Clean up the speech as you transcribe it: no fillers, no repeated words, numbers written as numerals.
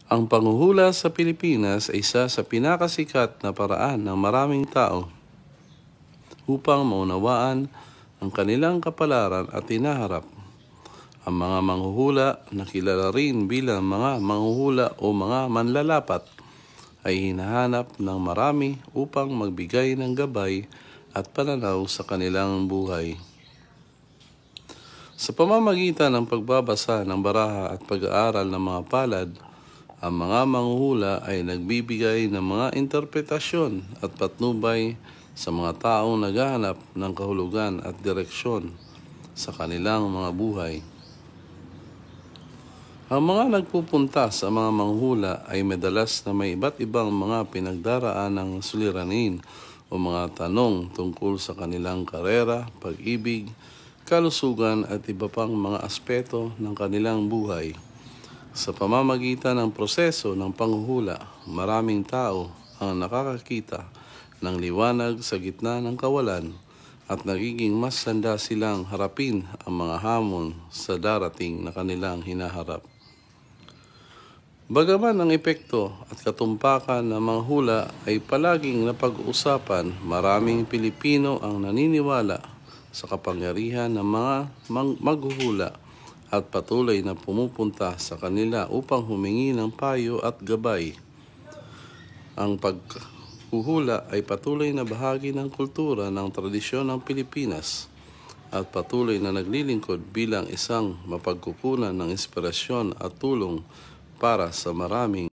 Ang panghuhula sa Pilipinas ay isa sa pinakasikat na paraan ng maraming tao upang maunawaan ang kanilang kapalaran at hinaharap. Ang mga manghuhula na kilala rin bilang mga manghuhula o mga manlalapat ay hinahanap ng marami upang magbigay ng gabay at pananaw sa kanilang buhay. Sa pamamagitan ng pagbabasa ng baraha at pag-aaral ng mga palad, ang mga manghuhula ay nagbibigay ng mga interpretasyon at patnubay sa mga taong naghahanap ng kahulugan at direksyon sa kanilang mga buhay. Ang mga nagpupunta sa mga manghula ay madalas na may iba't ibang mga pinagdaraan ng suliranin o mga tanong tungkol sa kanilang karera, pag-ibig, kalusugan at iba pang mga aspeto ng kanilang buhay. Sa pamamagitan ng proseso ng panghuhula, maraming tao ang nakakakita ng liwanag sa gitna ng kawalan at nagiging mas handa silang harapin ang mga hamon sa darating na kanilang hinaharap. Bagaman ang epekto at katumpakan ng manghula ay palaging napag-uusapan, maraming Pilipino ang naniniwala sa kapangyarihan ng mga maghuhula at patuloy na pumupunta sa kanila upang humingi ng payo at gabay. Ang paghuhula ay patuloy na bahagi ng kultura ng tradisyon ng Pilipinas at patuloy na naglilingkod bilang isang mapagkukunan ng inspirasyon at tulong para sa maraming